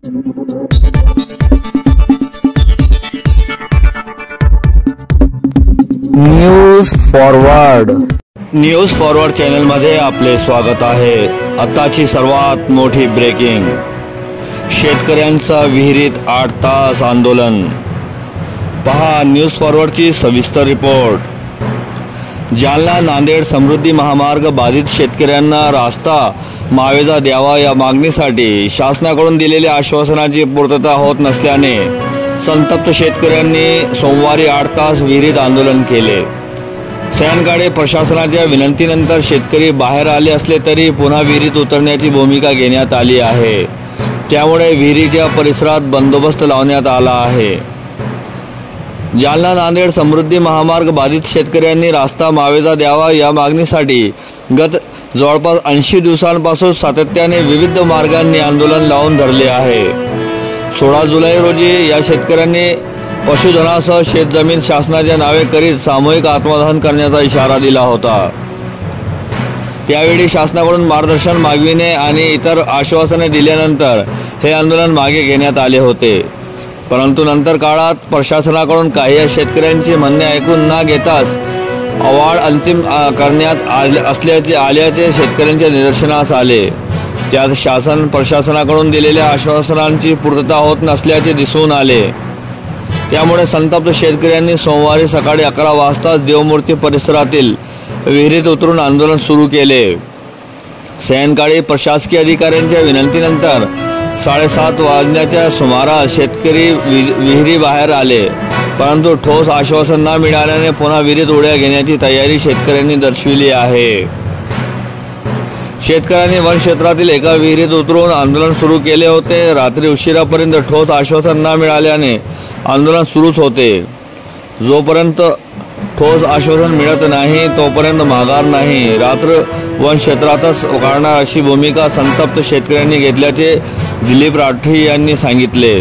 News forward channel मध्ये आपले स्वागत आहे। आताची सर्वात मोठी ब्रेकिंग, शेतकऱ्यांचा विहिरीत 8 तास आंदोलन। पहा न्यूज फॉरवर्डची सविस्तर रिपोर्ट। जालना नांदेड समृद्धी महामार्ग बाधित शेतकऱ्यांना रास्ता मावेजा द्यावा या मागणीसाठी शासनाकडून दिलेल्या आश्वासनाची पूर्तता होत नसल्याने संतप्त शेतकऱ्यांनी सोमवारी 8 तास विहिरीत आंदोलन केले। सैनगाडे प्रशासनाच्या विनंतीनंतर शेतकरी बाहेर आले असले तरी पुन्हा विहिरीत उतरण्याची भूमिका घेण्यात आली आहे। त्यामुळे विहिरीच्या परिसरात बंदोबस्त लावण्यात आला आहे। जालना नांदेड समृद्धी महामार्ग बाधित शेतकऱ्यांनी रास्ता मावेजा द्यावा या मागणीसाठी गत जवळपास 80 दिवसांपासून सातत्याने विविध मार्गांनी आंदोलन लावून धरले आहे। 16 जुलै रोजी या शेतकऱ्यांनी पशुधनासह शेतजमीन शासनाच्या नावे करीत सामूहिक आत्मदहन करण्याचा इशारा दिला होता। त्यावेळी शासनाकडून मार्गदर्शन मागविणे आणि इतर आश्वासने दिल्यानंतर हे आंदोलन मागे घेण्यात आले होते। परंतु नंतर काळात प्रशासनाकडून काही शेतकऱ्यांची म्हणणे ऐकून न घेताच अवाढ अंतिम करण्यात आल्याचे शेतकऱ्यांच्या निदर्शनास आले। त्यात शासन प्रशासनाकडून दिलेल्या आश्वासनांची पूर्तता होत नसल्याचे दिसून आले। त्यामुळे संतप्त शेतकऱ्यांनी सोमवारी सकाळी 11 वाजता देवमूर्ती परिसरातील विहिरीत उतरून आंदोलन सुरू केले। सैनगाडे प्रशासकीय अधिकाऱ्यांच्या विनंतीनंतर 7:30 वाजण्याच्या सुमारास शेतकरी विहिरी बाहेर आले, परंतु ठोस आश्वासन न मिळाल्याने पुन्हा विहिरीत उड्या घेण्याची तयारी शेतकऱ्यांनी दर्शविली आहे। शेतकऱ्यांनी वन क्षेत्रातील एका विहिरीत उतरून आंदोलन सुरू केले होते। रात्री उशिरापर्यंत ठोस आश्वासन न मिळाल्याने आंदोलन सुरूच होते। जोपर्यंत ठोस आश्वासन मिळत नाही तोपर्यंत माघार नाही। रात्र वन क्षेत्रातच काढणार अशी भूमिका संतप्त शेतकऱ्यांनी घेतल्याचे दिलीप राठी यांनी सांगितले।